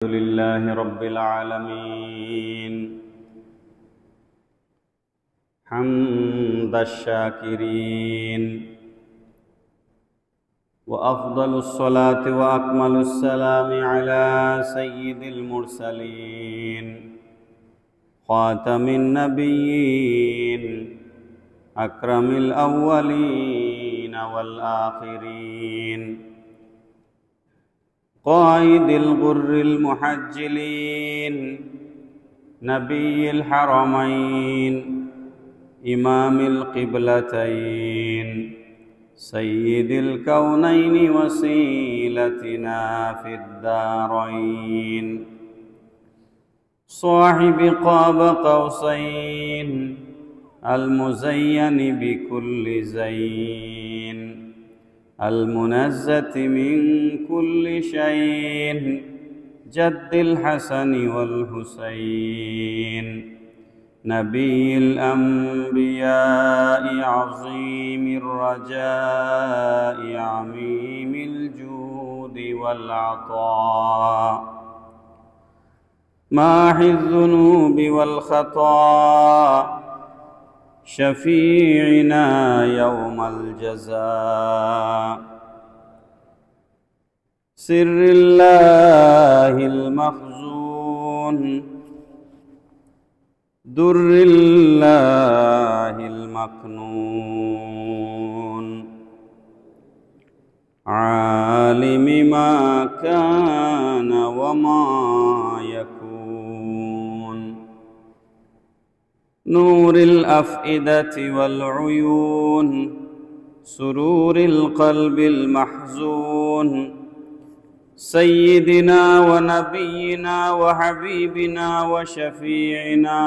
الحمد لله رب العالمين حمد الشاكرين وأفضل الصلاة وأكمل السلام على سيد المرسلين خاتم النبيين أكرم الأولين والآخرين قائد الغر المحجلين نبي الحرمين إمام القبلتين سيد الكونين وسيلتنا في الدارين صاحب قاب قوسين المزين بكل زين المنزة من كل شيء جد الحسن والحسين نبي الأنبياء عظيم الرجاء عميم الجود والعطاء ماحي الذنوب والخطا شفيعنا يوم الجزاء سر الله المخزون در الله المكنون عالم ما كان وما يكون نور الأفئدة والعيون سرور القلب المحزون سيدنا ونبينا وحبيبنا وشفيعنا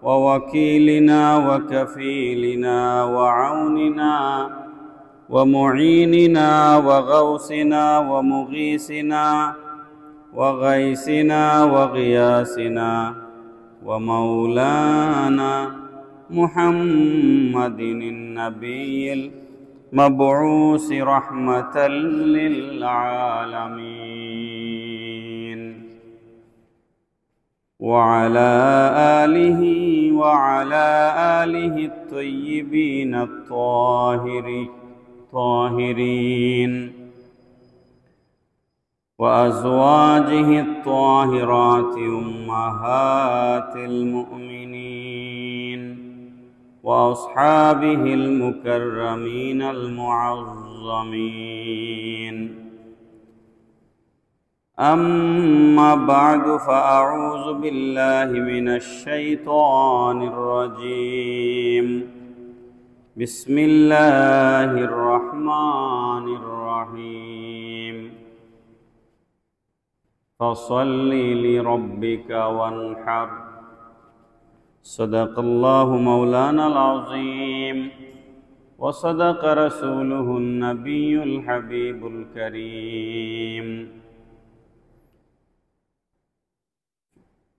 ووكيلنا وكفيلنا وعوننا ومعيننا وغوثنا ومغيثنا وغيثنا وغياثنا ومولانا محمد النبي المبعوث رحمة للعالمين وعلى آله الطيبين الطاهرين وأزواجه الطاهرات أمهات المؤمنين وأصحابه المكرمين المعظمين أما بعد فأعوذ بالله من الشيطان الرجيم بسم الله الرحمن الرحيم فصل لربك وانحر صدق الله مولانا العظيم وصدق رسوله النبي الحبيب الكريم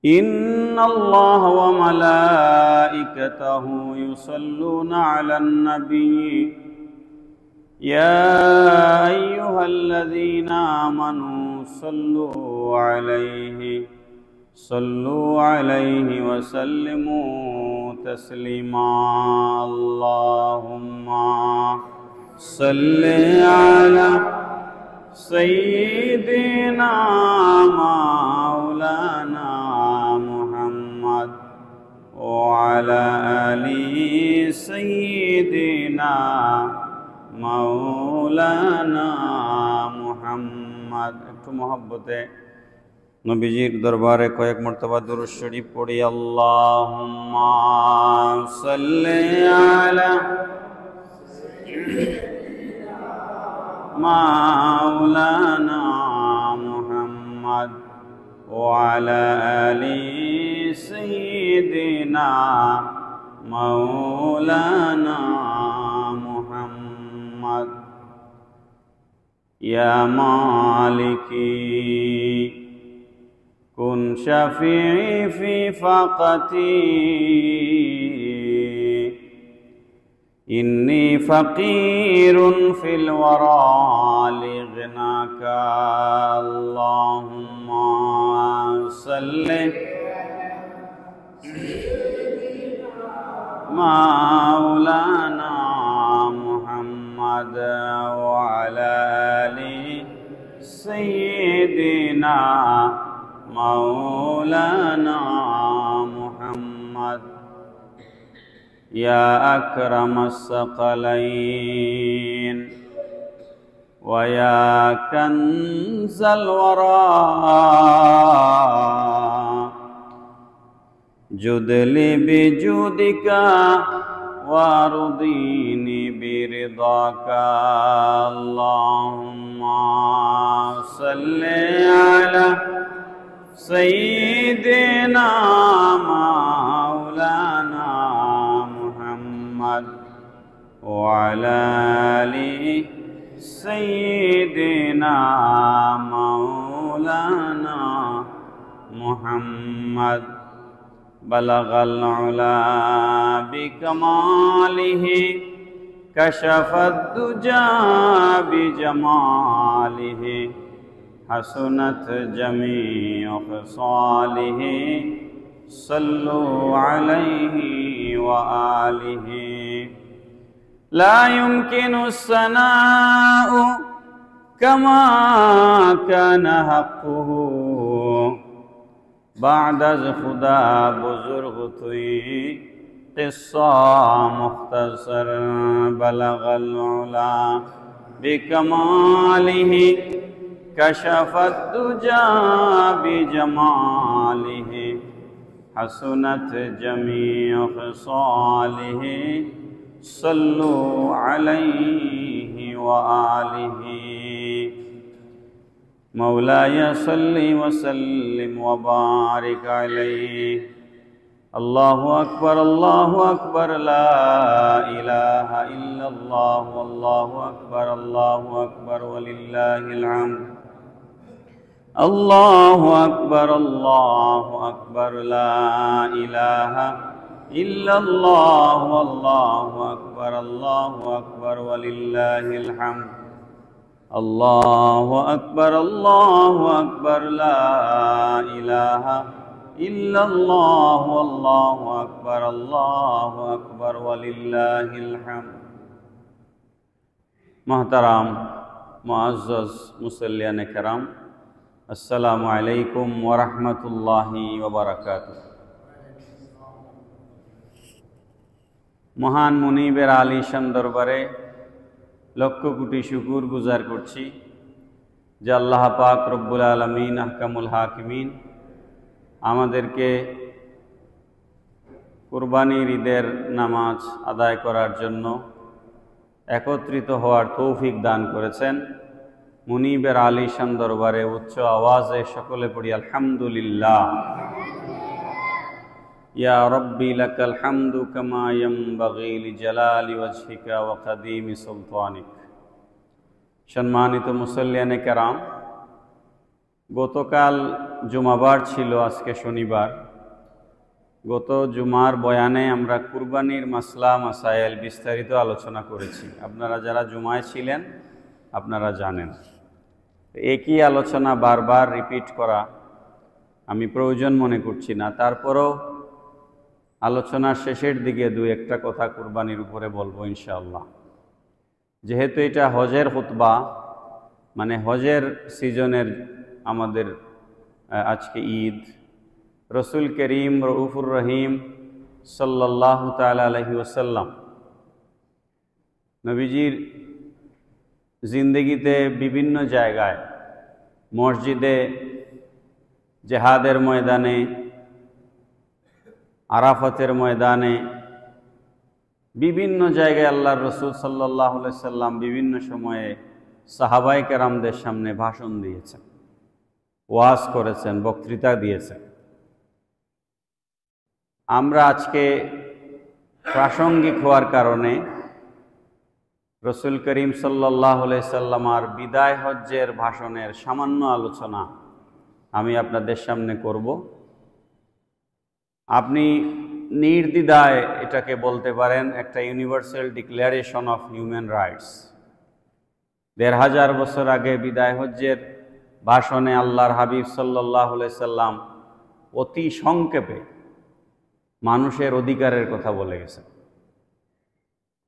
إن الله وملائكته يصلون على النبي يا أيها الذين آمنوا صلوا عليه وسلموا تسليما اللهم صل على سيدنا مولانا محمد وعلى آل سيدنا مولانا محمد একটু মহব্বতে নবীজির দরবারে কয়েক মর্তবা দুরূদ শরীফ পড়ি আল্লাহুম্মা সাল্লি আলা মাওলানা মুহাম্মদ ওয়া আলা আলি সাইয়্যিদিনা মাওলানা মুহাম্মদ ইয়া মালিকি كن شفيعي في فاقتي إني فقير في الورى لغناك اللهم صل مولانا محمد وعلى آل سيدنا مولانا محمد يا أكرم الثقلين ويا كنز الورى جد لي بجودك وارضيني برضاك اللهم صل على سيدنا مولانا محمد وعلى آل سيدنا مولانا محمد بلغ العلا بكماله كشف الدجى بجماله حسنت جميع خصاله صلوا عليه وآله لا يمكن الثناء كما كان حقه بعد از خدا بزرگ توی قصہ مختصر بلغ العلا بکماله کشف الدجى بجماله حسنت جميع خصاله صلوا عليه وآله مولاي صل وسلم وبارك عليه الله أكبر لا إله إلا الله والله أكبر ولله الحمد الله أكبر لا إله إلا الله والله أكبر ولله الحمد الله أكبر لا إله إلا الله والله أكبر ولله الحمد محترم मुअज़्ज़ज़ मुसल्लियान किराम अस्सलामु अलैकुम व रहमतुल्लाहि व बारकातुहू। মহান মুনিবের আলিশান দরবারে লক্ষ কোটি শুকুর গুজার করছি যে আল্লাহ পাক রব্বুল আলামিন আহকামুল হাকিমিন আমাদেরকে কুরবানির ঈদের নামাজ আদায় করার জন্য একত্রিত হওয়ার তৌফিক দান করেছেন। মুনিবের আলিশান দরবারে উচ্চ আওয়াজে সকলে পড়ি আলহামদুলিল্লাহ। ইয়া রব্বি লাকাল হামদু কামা ইয়ানবাগি লিজালালি ওয়াজহিকা ওয়া কাদিমি সুলতানিক। সম্মানিত মুসল্লিয়ানে কেরাম, গতকাল জুমাবার ছিল, আজকে শনিবার। গত জুমার বয়ানে আমরা কুরবানির মাসলা মাসাইল বিস্তারিত আলোচনা করেছি। আপনারা যারা জুমায় ছিলেন আপনারা জানেন। একই আলোচনা বারবার রিপিট করা আমি প্রয়োজন মনে করছি না। তারপরও আলোচনার শেষের দিকে দু একটা কথা কুরবানির উপরে বলবো ইনশাআল্লাহ। যেহেতু এটা হজের খুতবা, মানে হজের সিজনের আমাদের আজকে ঈদ, রসুল করিম রউফুর রহিম সাল্লাল্লাহু তাআলা আলাইহি ওয়াসাল্লাম নবীজির জিন্দেগিতে বিভিন্ন জায়গায়, মসজিদে, জেহাদের ময়দানে, আরাফাতের ময়দানে, বিভিন্ন জায়গায় আল্লাহর রসুল সাল্লাল্লাহু আলাইহি সাল্লাম বিভিন্ন সময়ে সাহাবায়ে কেরামদের সামনে ভাষণ দিয়েছেন, ওয়াজ করেছেন, বক্তৃতা দিয়েছেন। আমরা আজকে প্রাসঙ্গিক হওয়ার কারণে রসুল করিম সাল্লাল্লাহু আলাইহি সাল্লামার বিদায় হজ্জের ভাষণের সামান্য আলোচনা আমি আপনাদের সামনে করব। আপনি নির্দ্বিধায় এটাকে বলতে পারেন একটা universal declaration of human rights. ১৫০০ বছর আগে বিদায় হজ্জের ভাষণে আল্লাহর হাবিব সাল্লাল্লাহু আলাইহি সাল্লাম অতি সংক্ষেপে মানুষের অধিকারের কথা বলে গেছেন।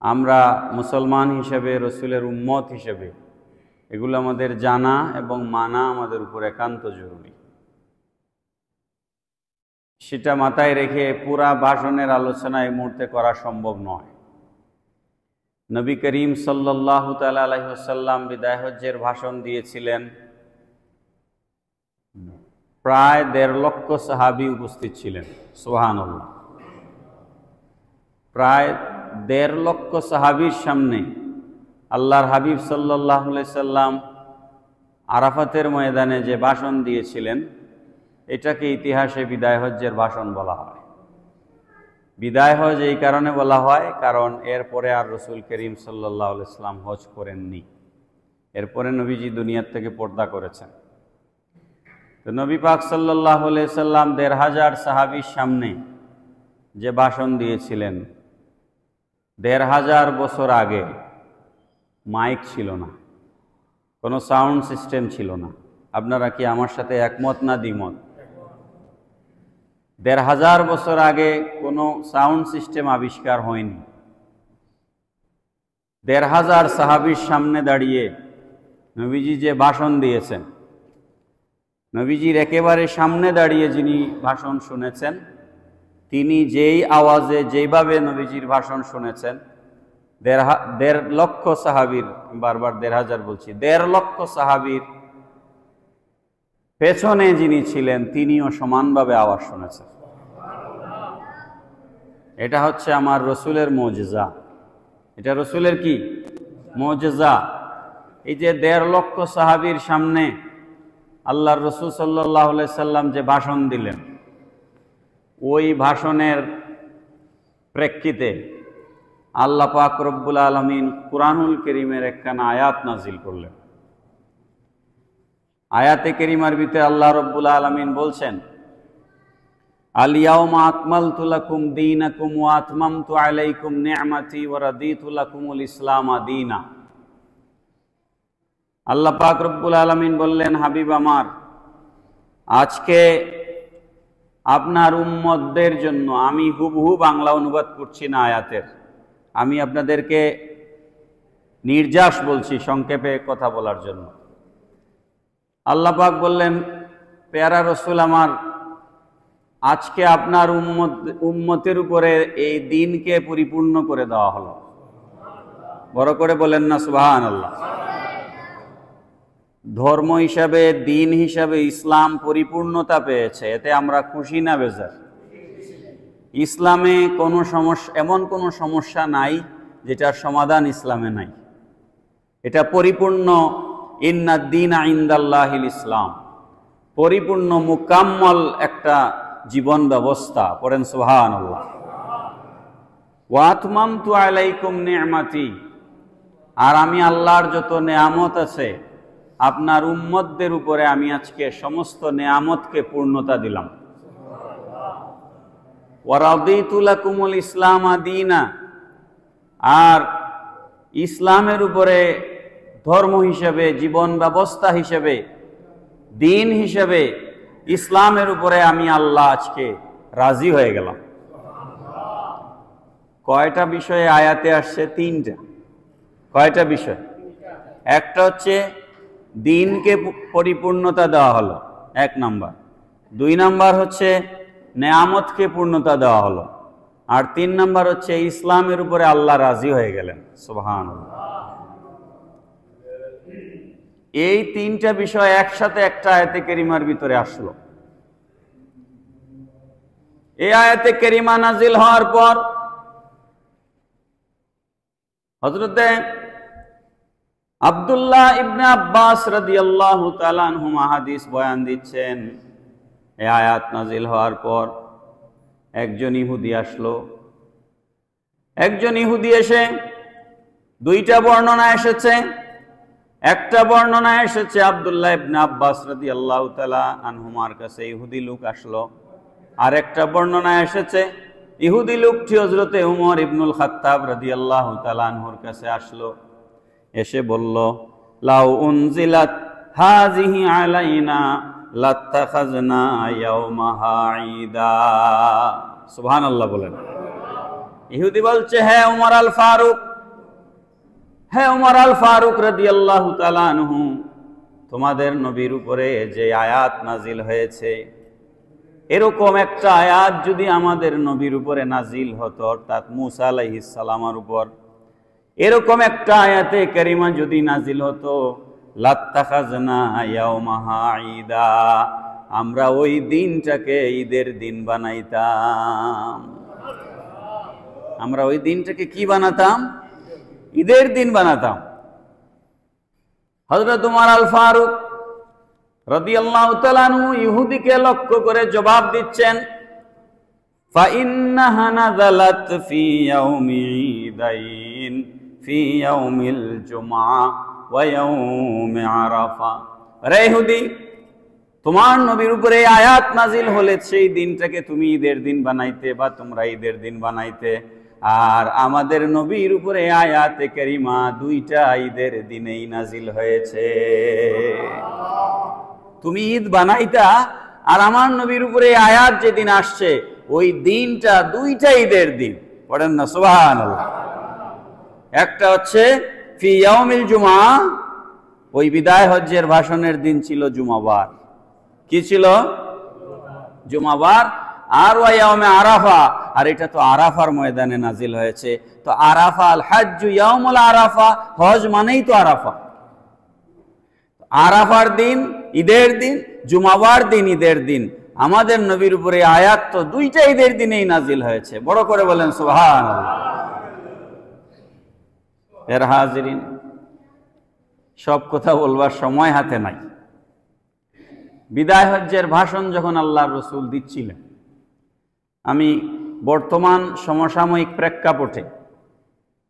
আমরা মুসলমান হিসেবে, রসুলের উম্মত হিসেবে এগুলো আমাদের জানা এবং মানা আমাদের উপর একান্ত জরুরি। সেটা মাথায় রেখে পুরা ভাষণের আলোচনা এই মুহূর্তে করা সম্ভব নয়। নবী করিম সাল্লাল্লাহু তাআলা আলাইহি ওয়াসাল্লাম বিদায় হজ্জের ভাষণ দিয়েছিলেন। প্রায় ১.৫ লক্ষ সাহাবী উপস্থিত ছিলেন। সুবহানাল্লাহ। প্রায় ১.৫ লক্ষ সাহাবীর সামনে আল্লাহর হাবিব সাল্লাল্লাহু আলাইহি সাল্লাম আরাফাতের ময়দানে যে ভাষণ দিয়েছিলেন, এটাকে ইতিহাসে বিদায় হজ্জের ভাষণ বলা হয়। বিদায় হজ এই কারণে বলা হয়, কারণ এরপরে আর রসুল করিম সাল্লাল্লাহু আলাইহি সাল্লাম হজ করেননি। এরপরে নবীজি দুনিয়ার থেকে পর্দা করেছেন। তো নবী পাক সাল্লাল্লাহু আলাইহি সাল্লাম ১৫০০ সাহাবীর সামনে যে ভাষণ দিয়েছিলেন, ১৫০০ বছর আগে মাইক ছিল না, কোনো সাউন্ড সিস্টেম ছিল না। আপনারা কি আমার সাথে একমত না দ্বিমত? ১৫০০ বছর আগে কোনো সাউন্ড সিস্টেম আবিষ্কার হয়নি। ১৫০০ সাহাবীর সামনে দাঁড়িয়ে নবীজি যে ভাষণ দিয়েছেন, নবীজির একেবারে সামনে দাঁড়িয়ে যিনি ভাষণ শুনেছেন, তিনি যেই আওয়াজে যেইভাবে নবীজির ভাষণ শুনেছেন, ১.৫ লক্ষ সাহাবীর, বারবার ১৫০০ বলছি, ১.৫ লক্ষ সাহাবীর পেছনে যিনি ছিলেন তিনিও সমানভাবে আওয়াজ শুনেছেন। এটা হচ্ছে আমার রসুলের মুজিজা। এটা রসুলের কি মুজিজা? এই যে ১.৫ লক্ষ সাহাবীর সামনে আল্লাহর রসুল সাল্লাল্লাহু আলাইহি সাল্লাম যে ভাষণ দিলেন, ওই ভাষণের প্রেক্ষিতে আল্লাহ পাক রব্বুল আলামিন কুরআনুল কারীমের একখানা আয়াত নাজিল করলেন। আয়াতে কারিমার ভিতরে আল্লাহ রব্বুল আলামিন বলছেন, আল ইয়াউমা আকমালতু লাকুম দীনাকুম ওয়া আতমামতু আলাইকুম নি'মাতি ওয়া রাদিতু লাকুমুল ইসলাম দীনা। আল্লাহ পাক রব্বুল আলামিন বললেন, হাবিব আমার, আজকে আপনার উম্মতদের জন্য আমি হুবহু বাংলা অনুবাদ করছি না আয়াতের, আমি আপনাদেরকে নির্যাস বলছি সংক্ষেপে কথা বলার জন্য। আল্লাহ পাক বললেন, পেয়ারা রসুল আমার, আজকে আপনার উম্মতের উপরে এই দিনকে পরিপূর্ণ করে দেওয়া হলো। বড় করে বলেন না সুবহানাল্লাহ। ধর্ম হিসাবে, দিন হিসাবে ইসলাম পরিপূর্ণতা পেয়েছে, এতে আমরা খুশি না বেজার? ইসলামে কোনো সমস্যা, এমন কোনো সমস্যা নাই যেটার সমাধান ইসলামে নাই। এটা পরিপূর্ণ। ইন্নাদ দীনা ইনদাল্লাহিল ইসলাম, পরিপূর্ণ মুকাম্মল একটা জীবন ব্যবস্থা। পড়েন সুবহানাল্লাহ। ওয়া আতমামতু আলাইকুম নি'মাতি, আর আমি আল্লাহর যত নেয়ামত আছে আপনার উম্মতদের উপরে আমি আজকে সমস্ত নেয়ামতকে পূর্ণতা দিলাম। ওয়া রাদিতু লাকুমুল ইসলাম দীনা, আর ইসলামের উপরে ধর্ম হিসেবে, জীবন ব্যবস্থা হিসেবে, দিন হিসেবে ইসলামের উপরে আমি আল্লাহ আজকে রাজি হয়ে গেলাম। কয়টা বিষয়ে আয়াতে আসছে? ৩টা। কয়টা বিষয়? একটা হচ্ছে দিনকে পরিপূর্ণতা দেওয়া হলো, ১ নাম্বার। ২ নাম্বার হচ্ছে নেয়ামতকে পূর্ণতা দেওয়া হলো, আর ৩ নাম্বার হচ্ছে ইসলামের উপরে আল্লাহ রাজি হয়ে গেলেন। সুবহানাল্লাহ। এই ৩টা বিষয় একসাথে একটা আয়াতে কারিমার ভিতরে আসলো। এই আয়াতে কারিমা নাজিল হওয়ার পর হযরতে আব্দুল্লাহ ইবনে আব্বাস রাদিয়াল্লাহু তাআলা আনহুমা হাদিস বয়ান দিচ্ছেন, এই আয়াত নাজিল হওয়ার পর একজন ইহুদি আসলো। একজন ইহুদি এসে, 2টা বর্ণনা এসেছে। একটা বর্ণনা এসেছে আব্দুল্লাহ ইবনে আব্বাস রাদিয়াল্লাহু তাআলা আনহুমার কাছে ইহুদি লোক আসলো, আর একটা বর্ণনা এসেছে ইহুদি লোকটি হযরতে উমর ইবনুল খাত্তাব রাদিয়াল্লাহু তাআলা আনহুর কাছে আসলো, এসে বলল, লাউ উনজিলাত হাযিহি আলাইনা লাত্তাখাযনা ইয়াওমাহা ঈদা। সুবহানাল্লাহ বলেন। ইহুদি বলছে, হে উমর আল ফারুক, হে উমর আল ফারুক রাদিয়াল্লাহু তাআলা আনহু, তোমাদের নবীর উপরে যে আয়াত নাজিল হয়েছে, এরকম একটা আয়াত যদি আমাদের নবীর উপরে নাজিল হতো, অর্থাৎ মুসা আলাইহিস সালামের উপর এরকম একটা আয়াতে কারিমা যদি নাজিল হতো, লাত্তাখাযনা ইয়াওমাহা ঈদা, আমরা ওই দিনটাকে ঈদের দিন বানাইতাম। আমরা ওই দিনটাকে কি বানাতাম? ঈদের দিন বানাতাম। হযরত উমর আল ফারুক রাদিয়াল্লাহু তাআলা আনহু ইহুদিকে লক্ষ্য করে জবাব দিচ্ছেন, ফাইন্নাহা নাযালাত ফি ইয়াউমি ঈদাইন, ফি ইয়াউমিল জুমআ ওয়া ইয়াউমি আরাফা। রে ইহুদি, তোমার নবীর উপরে আয়াত নাজিল হলে সেই দিনটাকে তুমি ঈদের দিন বানাইতে, বা তোমরা ঈদের দিন বানাইতে, আর আমাদের নবীর উপরে আয়াতে কারিমা দুইটা ঈদের দিনেই নাজিল হয়েছে। তুমি ঈদ বানাইতা, আর আমার নবীর উপরে আয়াত যেদিন আসছে ওই দিনটা দুইটা ঈদের দিন। পড়েন না সুবহানাল্লাহ। একটা হচ্ছে ফি ইয়াউমিল জুমআ, ওই বিদায় হজ্জের ভাষণের দিন ছিল জুমাবার। কি ছিল? জুমাবার। আর ওয়া ইয়াউমে আরাফা, আর এটা তো আরাফার ময়দানে নাজিল হয়েছে। তো আরাফা, আল হাজ্জু ইয়াউমুল আরাফা, হজ মানেই তো আরাফা। আরাফার দিন ঈদের দিন, জুমাবার দিন ঈদের দিন। আমাদের নবীর উপরে আয়াত তো দুইটা ঈদের দিনেই নাজিল হয়েছে। বড় করে বলেন সুবহানাল্লাহ। এর হাজিরিন, সব কথা বলবার সময় হাতে নাই। বিদায় হজ্জের ভাষণ যখন আল্লাহর রাসূল দিচ্ছিলেন, আমি বর্তমান সমসাময়িক প্রেক্ষাপটে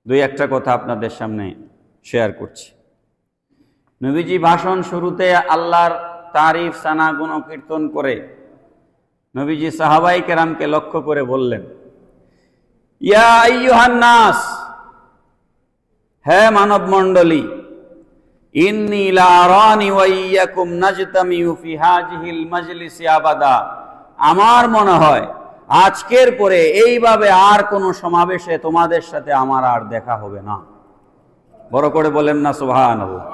দুই একটা কথা আপনাদের সামনে শেয়ার করছি। নবীজি ভাষণ শুরুতে আল্লাহর তারিফ সানা গুণকীর্তন করে নবীজি সাহাবায়ে কেরামকে লক্ষ্য করে বললেন, ইয়া আইয়ুহান নাস, হে মানব মণ্ডলী, ইন্নী লা আরানি ওয়া ইয়্যাকুম নাজতামিউ ফি হাযিহিল মাজলিসি আবাদা। আমার মনে হয় আজকের পরে এইভাবে আর কোনো সমাবেশে তোমাদের সাথে আমার আর দেখা হবে না। বড় করে বলেন না সুবহানাল্লাহ।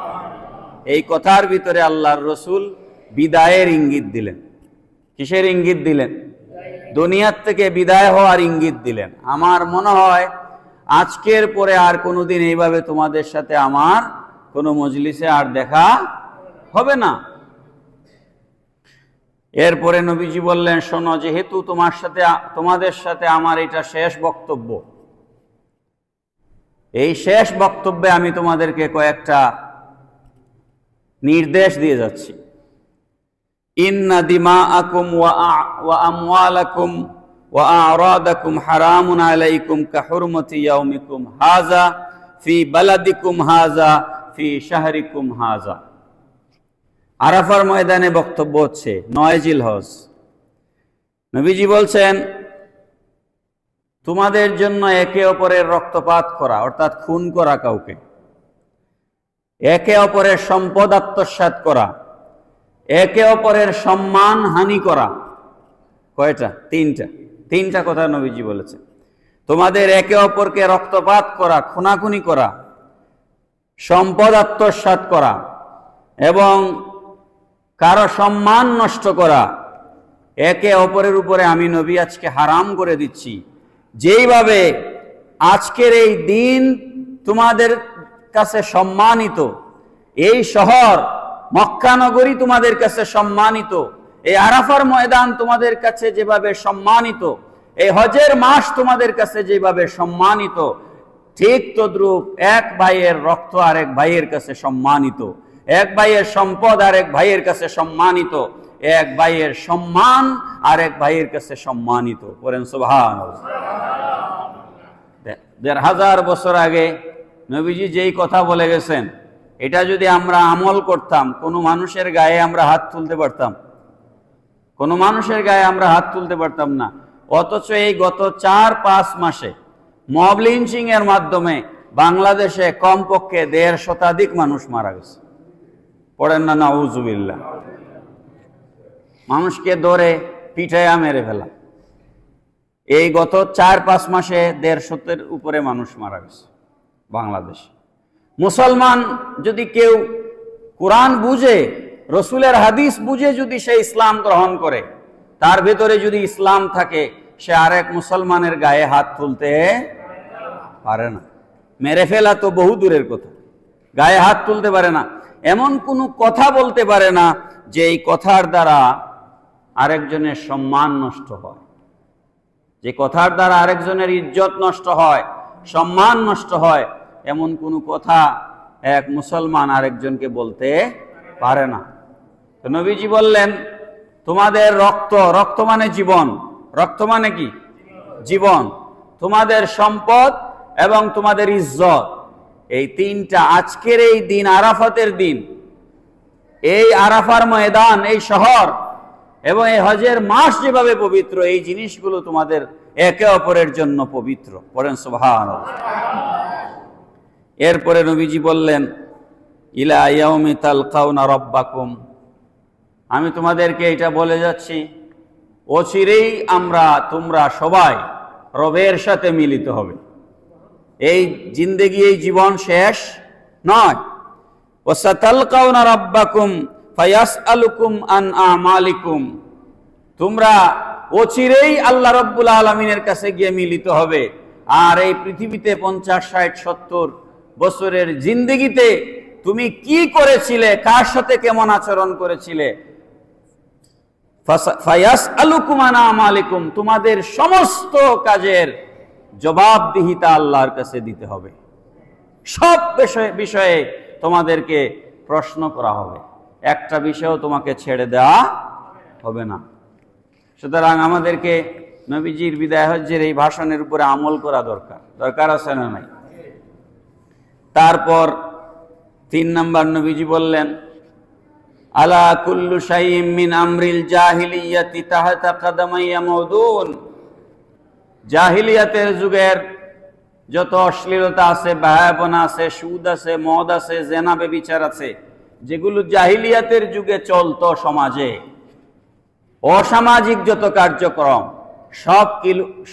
এই কথার ভিতরে আল্লাহর রাসূল বিদায়ের ইঙ্গিত দিলেন। কিসের ইঙ্গিত দিলেন? দুনিয়ার থেকে বিদায় হওয়ার ইঙ্গিত দিলেন। আমার মনে হয় আজকের পরে আর কোনোদিন এইভাবে তোমাদের সাথে আমার কোনো মজলিসে আর দেখা হবে না। এরপরে নবীজি বললেন, শোনো, যেহেতু তোমাদের সাথে আমার এটা শেষ বক্তব্য, এই শেষ বক্তব্যে আমি তোমাদেরকে কয়েকটা নির্দেশ দিয়ে যাচ্ছি। ইন্না দিমাআকুম ওয়া আমওয়ালাকুম ওয়া আ'রাদাকুম হারামুন আলাইকুম কাহুরমতি ইয়াউমিকুম হাযা ফি বালাদিকুম হাযা ফি শাহরিকুম হাযা। আরাফার ময়দানে বক্তব্য হচ্ছে 9 জিলহজ। নবীজি বলছেন, তোমাদের জন্য একে অপরের রক্তপাত করা, অর্থাৎ খুন করা কাউকে, একে অপরের সম্পদ আত্মসাৎ করা, একে অপরের সম্মান হানি করা, কয়টা? তিনটা কথা নবীজি বলেছেন। তোমাদের একে অপরকে রক্তপাত করা, খুনাখুনি করা, সম্পদ আত্মসাৎ করা এবং কারো সম্মান নষ্ট করা, একে অপরের উপরে আমি নবী আজকে হারাম করে দিচ্ছি। যেইভাবে আজকের এই দিন তোমাদের কাছে সম্মানিত, এই শহর মক্কা নগরী তোমাদের কাছে সম্মানিত, এই আরাফার ময়দান তোমাদের কাছে যেভাবে সম্মানিত, এই হজের মাস তোমাদের কাছে যেভাবে সম্মানিত, ঠিক তদ্রূপ এক ভাইয়ের রক্ত আরেক ভাইয়ের কাছে সম্মানিত, এক ভাইয়ের সম্পদ আরেক ভাইয়ের কাছে সম্মানিত, এক ভাইয়ের সম্মান আরেক ভাইয়ের কাছে সম্মানিত। বলেন সুবহানাল্লাহ। 1500 বছর আগে নবীজি যেই কথা বলে গেছেন, এটা যদি আমরা আমল করতাম, কোনো মানুষের গায়ে আমরা হাত তুলতে পারতাম? কোনো মানুষের গায়ে আমরা হাত তুলতে পারতাম না। অথচ এই গত 4-5 মাসে মব লিঞ্চিং এর মাধ্যমে বাংলাদেশে কমপক্ষে 1.5 শতাধিক মানুষ মারা গেছে। পড়েন না নাউজুবিল্লাহ। মানুষকে ধরে পিটাইয়া মেরে ফেলা। এই গত 4-5 মাসে 150-এর উপরে মানুষ মারা গেছে বাংলাদেশ। মুসলমান যদি কেউ কোরআন বুঝে, রসুলের হাদিস বুঝে যদি সে ইসলাম গ্রহণ করে, তার ভেতরে যদি ইসলাম থাকে, সে আরেক মুসলমানের গায়ে হাত তুলতে পারে না। মেরে ফেলা তো বহু দূরের কথা, গায়ে হাত তুলতে পারে না। এমন কোনো কথা বলতে পারে না যে এই কথার দ্বারা আরেকজনের সম্মান নষ্ট হয়, যে কথার দ্বারা আরেকজনের ইজ্জত নষ্ট হয়, সম্মান নষ্ট হয়, এমন কোনো কথা এক মুসলমান আরেকজনকে বলতে পারে না। তো নবীজি বললেন, তোমাদের রক্ত, রক্ত মানে জীবন, রক্ত মানে কি? জীবন, তোমাদের সম্পদ এবং তোমাদের ইজ্জত, এই তিনটা আজকের এই দিন, আরাফাতের দিন, এই আরাফার ময়দান, এই শহর এবং এই হজের মাস যেভাবে পবিত্র, এই জিনিসগুলো তোমাদের একে অপরের জন্য পবিত্র। পড়েন সুবহানাল্লাহ। এরপরে নবীজি বললেন, ইলা ইয়াউমি তালকাউনা রাব্বাকুম, আমি তোমাদেরকে এটা বলে যাচ্ছি, অচিরেই তোমরা সবাই রবের সাথে মিলিত হবে। এই জিন্দেগি, এই জীবন শেষ নয়। ওয়াসাতালকাউনা রাব্বাকুম ফায়াসআলুকুম আন আমালিকুম, তোমরা অচিরেই আল্লাহ রাব্বুল আলামিনের কাছে গিয়ে মিলিত হবে। আর এই পৃথিবীতে 50, 60, 70 বছরের জিন্দেগিতে তুমি কি করেছিলে, কার সাথে কেমন আচরণ করেছিলে, ফায়াসআলুকুম আন আমালিকুম, তোমাদের সমস্ত কাজের জবাবদিহিতা আল্লাহর কাছে দিতে হবে। সব বিষয়ে তোমাদেরকে প্রশ্ন করা হবে, একটা বিষয়ও তোমাকে ছেড়ে দেওয়া হবে না। সুতরাং আমাদেরকে নবীজির বিদায় হজ্জের এই ভাষণের উপরে আমল করা দরকার আছে না নাই? তারপর 3 নম্বর নবীজি বললেন, আলা কুল্লু শাইইন মিন আমরিল জাহিলিয়াতি তাহতা কদমাইয়া মাউদুন, জাহিলিয়াতের যুগের যত অশ্লীলতা আছে, বায়াপনা আছে, সুদ আছে, মদ আছে, জেনা ব্যভিচার আছে, যেগুলো জাহিলিয়াতের যুগে চলতো সমাজে, অসামাজিক যত কার্যক্রম,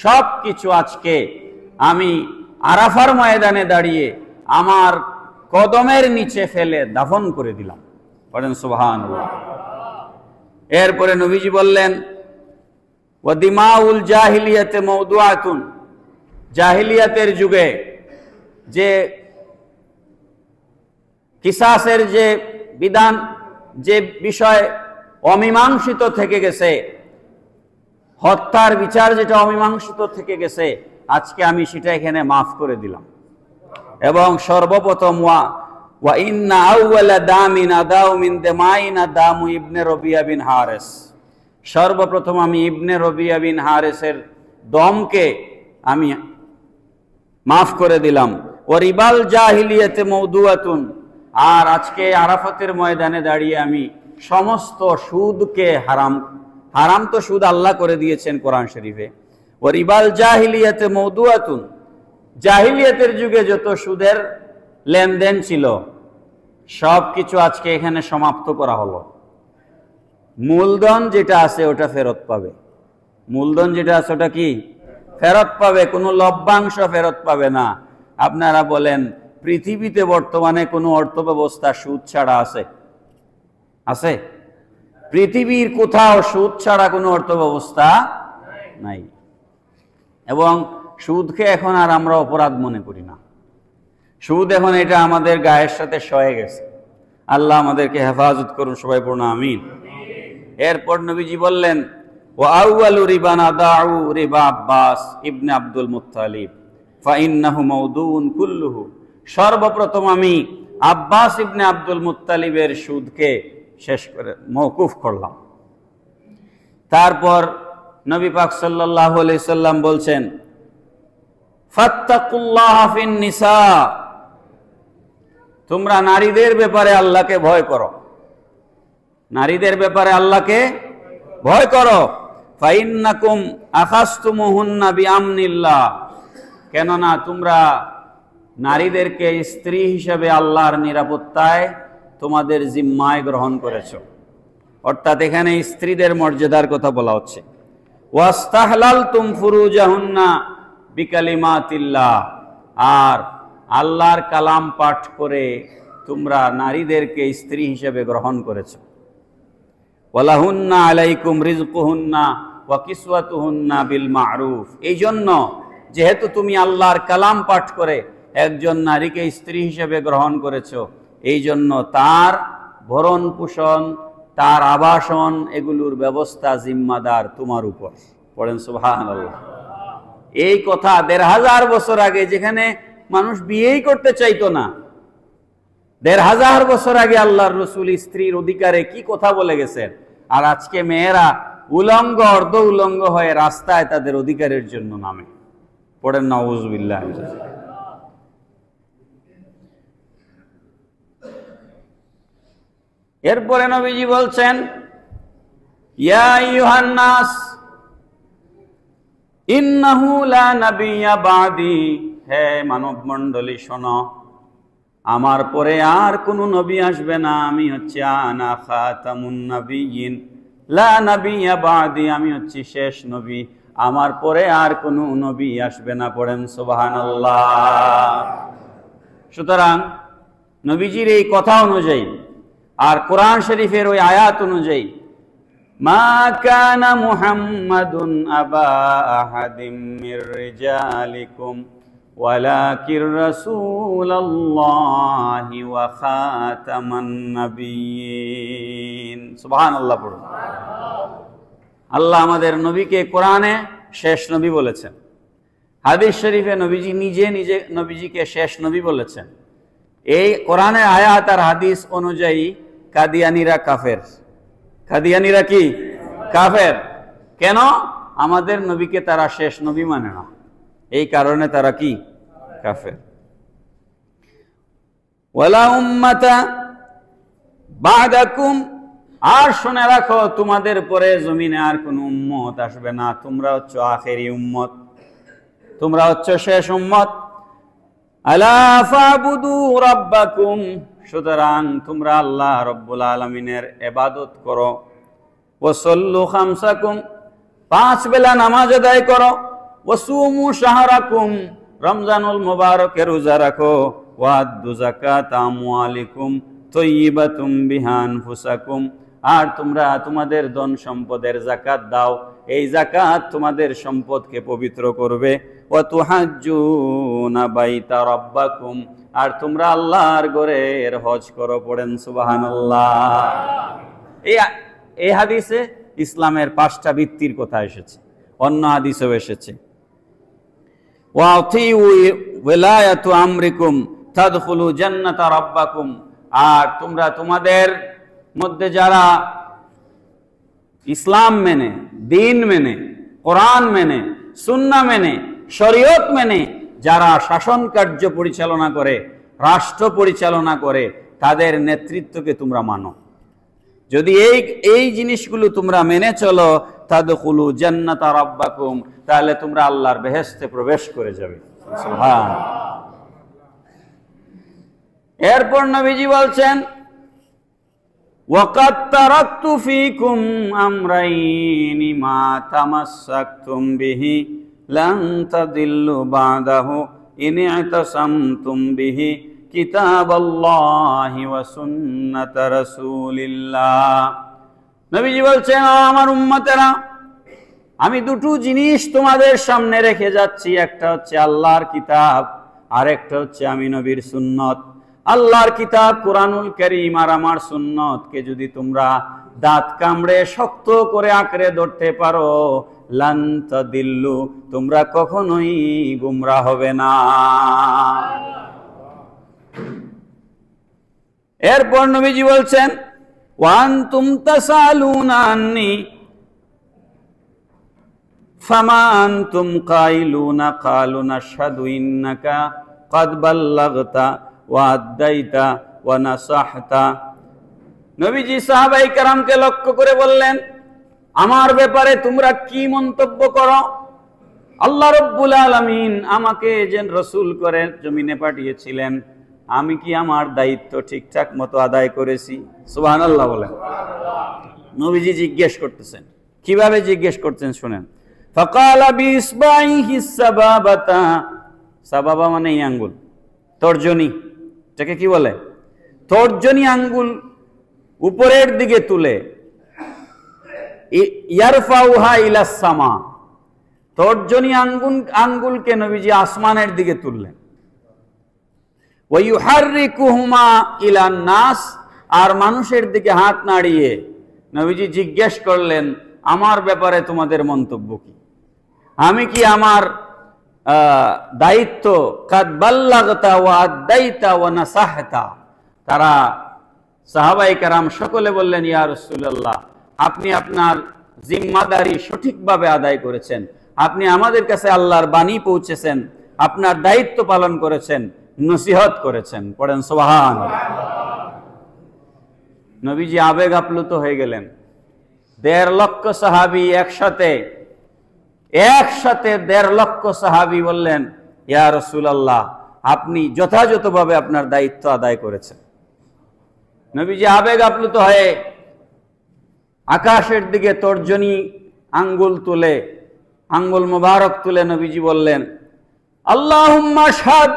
সব কিছু আজকে আমি আরাফার ময়দানে দাঁড়িয়ে আমার কদমের নিচে ফেলে দাফন করে দিলাম। পড়েন সুবহানাল্লাহ। এরপরে নবীজি বললেন, ওয়া দিমাউল জাহিলিয়াতে মাওদুআতুন, জাহিলিয়াতের যুগে যে কিসাসের যে বিধান, যে বিষয় অমীমাংসিত থেকে গেছে, হত্যার বিচার যেটা অমীমাংসিত থেকে গেছে, আজকে আমি সেটা এখানে মাফ করে দিলাম। এবং সর্বপ্রথম ওয়া ইন্না আউওয়ালা দামিন আদাউ মিন দামাইনা দামু ইবনে রবিয়া বিন হারিস, সর্বপ্রথম আমি ইবনে রবিয়া বিন হারিসের দমকে আমি মাফ করে দিলাম। ওয়া রিবাল জাহিলিয়াতে মাউদুআতুন, আর আজকে আরাফাতের ময়দানে দাঁড়িয়ে আমি সমস্ত সুদকে হারাম তো সুদ আল্লাহ করে দিয়েছেন কোরআন শরীফে। ওয়া রিবাল জাহিলিয়াতে মাউদুআতুন, জাহিলিয়াতের যুগে যত সুদের লেনদেন ছিল সব কিছু আজকে এখানে সমাপ্ত করা হলো। মূলধন যেটা আছে ওটা ফেরত পাবে, মূলধন যেটা আছে ওটা কি ফেরত পাবে, কোনো লভ্যাংশ ফেরত পাবে না। আপনারা বলেন, পৃথিবীতে বর্তমানে কোনো অর্থ ব্যবস্থা সুদ ছাড়া আছে? পৃথিবীর কোথাও সুদ ছাড়া কোনো অর্থ ব্যবস্থা নাই। এবং সুদকে এখন আর আমরা অপরাধ মনে করি না। সুদ এখন এটা আমাদের গায়ের সাথে সয়ে গেছে। আল্লাহ আমাদেরকে হেফাজত করুন, সবাই পড়ুন আমিন। এরপর নবীজি বললেন, ওয়া আউয়ালু রিবান আদাউ রিবা আব্বাস ইবনে আব্দুল মুত্তালিব ফাইন্নাহু মাউদুন কুল্লুহু, সর্বপ্রথম আমি আব্বাস ইবনে আব্দুল মুত্তালিবের সুদকে শেষ করে মওকুফ করলাম। তারপর নবী পাক সাল্লাল্লাহু আলাইহি সাল্লাম বলছেন, ফাত্তাকুল্লাহা ফিন নিসা, তোমরা নারীদের ব্যাপারে আল্লাহকে ভয় করো, নারীদের ব্যাপারে আল্লাহকে ভয় করো। ফাইন্নাকুম আখাজতুমুহুন্না বিআমনিল্লাহ, কেননা তোমরা নারীদেরকে স্ত্রী হিসেবে আল্লাহর নিরাপত্তায় তোমাদের জিম্মায় গ্রহণ করেছো। অর্থাৎ এখানে স্ত্রীদের মর্যাদার কথা বলা হচ্ছে। ওয়াস্তাহলালতুম ফুরুজাহুন্না বিকালিমাতিল্লাহ, আর আল্লাহর কালাম পাঠ করে তোমরা নারীদেরকে স্ত্রী হিসেবে গ্রহণ করেছো। ওয়ালাহুন্না আলাইকুম রিজকুহুন্না ওয়া কিসওয়াতুহুন্না বিল মা'রুফ, এই জন্য যেহেতু তুমি আল্লাহর কালাম পাঠ করে একজন নারীকে স্ত্রী হিসেবে গ্রহণ করেছো, এই জন্য তার ভরণ পোষণ, তার আবাসন, এগুলোর ব্যবস্থা জিম্মাদার তোমার উপর। পড়েন সুবহানাল্লাহ। এই কথা ১৫০০ বছর আগে, যেখানে মানুষ বিয়েই করতে চাইতো না, ১৫০০ বছর আগে আল্লাহর রাসূল স্ত্রীর অধিকারে কি কথা বলে গেছেন। আর আজকে মেয়েরা উলঙ্গ অর্ধ উলঙ্গ হয়ে রাস্তায় তাদের অধিকারের জন্য নামে। পড়েন নাউযুবিল্লাহ। এরপরে নবীজি বলছেন, ইয়া আইয়ুহান নাস ইন্নাহু লা নাবিয়্যা বাদি, হে মানব মণ্ডলী শোনো, আমার পরে আর কোন নবী আসবে না। আমি হচ্ছে আনা খাতামুন নবিয়্যিন লা নাবিয়্যা বাদি, আমি হচ্ছে শেষ নবী, আমার পরে আর কোন নবী আসবে না। পড়েন সুবহানাল্লাহ। সুতরাং নবীজির এই কথা অনুযায়ী আর কোরআন শরীফের ওই আয়াত অনুযায়ী, মা কানা মুহাম্মাদুন আবা আহাদিম মির রিজালিকুম ওয়ালাকির রাসূলুল্লাহি ওয়া খাতামান নাবিয়্যিন। সুবহানাল্লাহ পড়ুন। আল্লাহ আমাদের নবীকে কোরআনে শেষ নবী বলেছেন, হাদিস শরীফে নবীজি নিজে নবীজিকে শেষ নবী বলেছেন। এই কোরআনের আয়াত আর হাদিস অনুযায়ী কাদিয়ানীরা কাফের। কাদিয়ানীরা কি? কাফের। কেন? আমাদের নবীকে তারা শেষ নবী মানে না, এই কারণে তারা কি? কাফের। ওয়ালা উম্মাতা বা'দাকুম, আর শুনে রাখো তোমাদের পরে জমিনে আর কোন উম্মত আসবে না, তোমরা হচ্ছে আখেরি উম্মত, তোমরা হচ্ছে শেষ উম্মত। আলা ফাবুদু রাব্বাকুম, সুতরাং তোমরা আল্লাহ রব্বুল আলামিনের ইবাদত করো। ওয়াসাল্লু খামসাকুম, 5 বেলা নামাজ আদায় করো। ওয়াসুমু শাহরাকুম, রমজানুল মুবারকে রোজা রাখো। ওয়াদ্দু যাকাত আমওয়ালিকুম তাইয়্যিবাতুম বিহা আনফুসাকুম, আর তোমরা তোমাদের ধন সম্পদের যাকাত দাও, এই যাকাত তোমাদের সম্পদকে পবিত্র করবে। ওয়া তুহাজ্জুনা বাইতা রাব্বাকুম, আর তোমরা আল্লাহর ঘরের হজ করো। পড়েন সুবহানাল্লাহ। এই হাদিসে ইসলামের 5টা ভিত্তির কথা এসেছে, অন্য হাদিসেও এসেছে। ওয়া আতিউ ওয়ালায়াতু আমরিকুম তাদখুলু জান্নাতা রাব্বাকুম, আর তোমরা তোমাদের মধ্যে যারা ইসলাম মেনে, দিন মেনে, কোরআন মেনে, সুন্নাহ মেনে, শরীয়ত মেনে যারা শাসন কার্য পরিচালনা করে, রাষ্ট্র পরিচালনা করে, তাদের নেতৃত্বকে তোমরা মানো। যদি এই জিনিসগুলো তোমরা মেনে চলো, তাদখুলু জান্নাতা রাব্বাকুম, তাহলে তোমরা আল্লাহর বেহেশতে প্রবেশ করে যাবে। সুবহানাল্লাহ। এরপর নবীজি বলছেন, ওয়াকাদ তারাকতু ফীকুম আমরাইনি মা তামাসসাকতুম বিহি লান তাদিল্লু বাদাহু ইন ইতাসামতুম বিহি কিতাবাল্লাহি ওয়া সুন্নাতা রাসূলিল্লাহ। নবীজি বলছেন, আমার উম্মতেরা, আমি দুটো জিনিস তোমাদের সামনে রেখে যাচ্ছি, একটা হচ্ছে আল্লাহর কিতাব, আর একটা হচ্ছে আমি নবীর সুন্নত। আল্লাহর কিতাব কুরআনুল কারীম আর আমার সুন্নতকে যদি তোমরা দাঁত কামড়ে শক্ত করে আঁকড়ে ধরতে পারো, লান তাদিল্লু, তোমরা কখনোই গুমরাহ হবে না। এরপর নবীজি বলছেন, ওয়া আনতুম তাসালুনা আন্নী ফামা আনতুম কাইলুনা ক্বালু নাশহাদু ইন্নাকা ক্বাদ বাল্লাগতা ওয়া আদাইতা ওয়া নাসাহতা। নবীজি সাহাবায়ে কেরামকে লক্ষ্য করে বললেন, আমার ব্যাপারে তোমরা কি মন্তব্য করো? আল্লাহ রাব্বুল আলামিন আমাকে যে রাসূল করে জমিনে পাঠিয়েছিলেন, আমি কি আমার দায়িত্ব ঠিকঠাক মতো আদায় করেছি? সুবহানাল্লাহ বলেন। নবীজি জিজ্ঞেস করতেছেন। কিভাবে জিজ্ঞেস করতেন শুনেন। ফাকালা বিইসবাইহি সাবাবাতা, সাবাবা মানে এই আঙ্গুল, তর্জনী, এটাকে কি বলে? তর্জনী আঙ্গুল উপরের দিকে তুলে, ইয়ারফাউহা ইলাস সামা, তর্জনী আঙ্গুলকে নবীজি আসমানের দিকে তুললেন। ওয়া ইউহাররিকুহুমা ইলান নাস, আর মানুষের দিকে হাত নাড়িয়ে নবীজি জিজ্ঞেস করলেন, আমার ব্যাপারে তোমাদের মন্তব্য কি? আমি কি আমার দায়িত্ব কাদ বাল্লাগতা ওয়া আদাইতা ওয়া নাসাহতা? তারা সাহাবায়ে কেরাম সকলে বললেন, ইয়া রাসূলুল্লাহ, আপনি আপনার জিম্মাদারি সঠিকভাবে আদায় করেছেন, আপনি আমাদের কাছে আল্লাহর বাণী পৌঁছেছেন, আপনার দায়িত্ব পালন করেছেন, নসিহত করেছেন। পড়েন সুবহানাল্লাহ। নবীজি আবেগ আপ্লুত হয়ে গেলেন। 1.5 লক্ষ সাহাবী একসাথে 1.5 লক্ষ সাহাবী বললেন, ইয়া রাসূলুল্লাহ, আপনি যথাযথভাবে আপনার দায়িত্ব আদায় করেছেন। নবীজি আবেগ আপ্লুত হয়ে আকাশের দিকে তর্জনী আঙ্গুল তুলে, আঙ্গুল মোবারক তুলে নবীজি বললেন, আল্লাহুম্মা শাহাদ।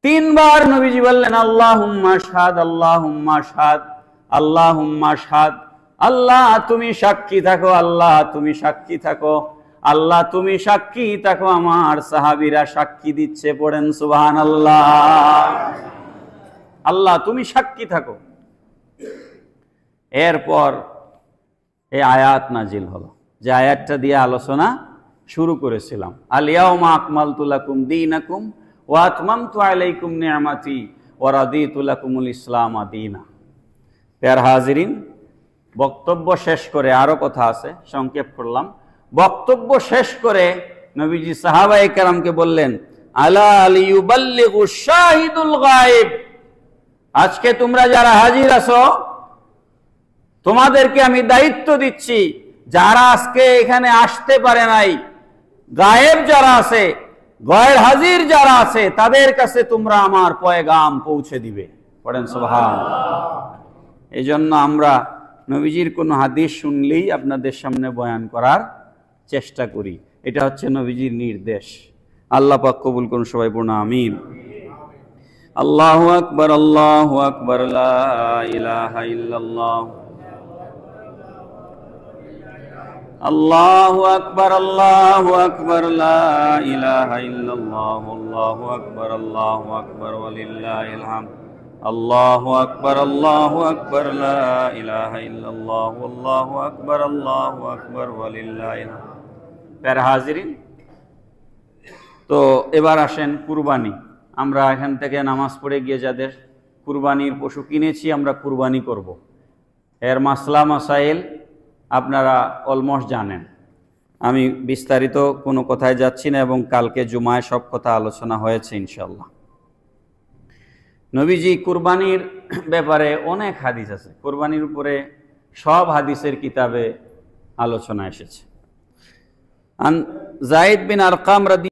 3 বার নবীজি বললেন, আল্লাহুম্মা শাহাদ, আল্লাহুম্মা শাহাদ, আল্লাহুম্মা শাহাদ। আল্লাহ তুমি সাক্ষী থাকো, আল্লাহ তুমি সাক্ষী থাকো, আল্লাহ তুমি সাক্ষী থাকো। আমার সাহাবীরা সাক্ষী দিচ্ছে। পড়েন সুবহানাল্লাহ। আল্লাহ তুমি সাক্ষী থাকো। এরপর এই আয়াত নাজিল হলো, যে আয়াতটা দিয়ে আলোচনা শুরু করেছিলাম। আল ইয়াউমা আকমালতু লাকুম দীনাকুম ওয়া আতমামতু আলাইকুম নি'মাতি ওয়া রাদিতু লাকুমুল ইসলাম দীনা। প্যার হাজিরিন, বক্তব্য শেষ করে, আরো কথা আছে, সংক্ষেপ করলাম। বক্তব্য শেষ করে নবীজি সাহাবায়ে কেরামকে বললেন, আলা লিয়ুবাল্লিগু শাহিদুল গায়েব। আজকে তোমরা যারা হাজির আছো, তোমাদেরকে আমি দায়িত্ব দিচ্ছি, যারা আজকে এখানে আসতে পারে নাই, গায়েব যারা আছে, গয়ের হাজির যারা আছে, তাদের কাছে তোমরা আমার পয়গাম পৌঁছে দিবে। পড়েন সুবহানাল্লাহ। এই জন্য আমরা নবীজির কোনো হাদিস শুনলেই আপনাদের সামনে বয়ান করার চেষ্টা করি। এটা হচ্ছে নবীজির নির্দেশ। আল্লাহ পাক কবুল করুন সবাই, পড়ুন আমিন। আল্লাহু আকবার, আল্লাহু আকবার, লা ইলাহা ইল্লাল্লাহ, আল্লাহু আকবার, আল্লাহু আকবার, লা ইলাহা ইল্লাল্লাহ, আল্লাহু আকবার, আল্লাহু আকবার, ওয়ালিল্লাহিল হামদ। আল্লাহু আকবার, আল্লাহু আকবার, লা ইলাহা ইল্লাল্লাহ, আল্লাহু আকবার, আল্লাহু আকবার, ওয়ালিল্লাহিল হামদ। প্যারা হাজিরিন, তো এবার আসেন কুরবানি। আমরা এখান থেকে নামাজ পড়ে গিয়ে যাদের কুরবানির পশু কিনেছি, আমরা কুরবানি করব। এর মাসলা মাসাইল আপনারা অলমোস্ট জানেন। আমি বিস্তারিত কোনো কথায় যাচ্ছি না, এবং কালকে জুমায় সব কথা আলোচনা হয়েছে ইনশাল্লাহ। নবীজি কুরবানির ব্যাপারে অনেক হাদিস আছে, কুরবানির উপরে সব হাদিসের কিতাবে আলোচনা এসেছে। আন যায়েদ বিন আরকাম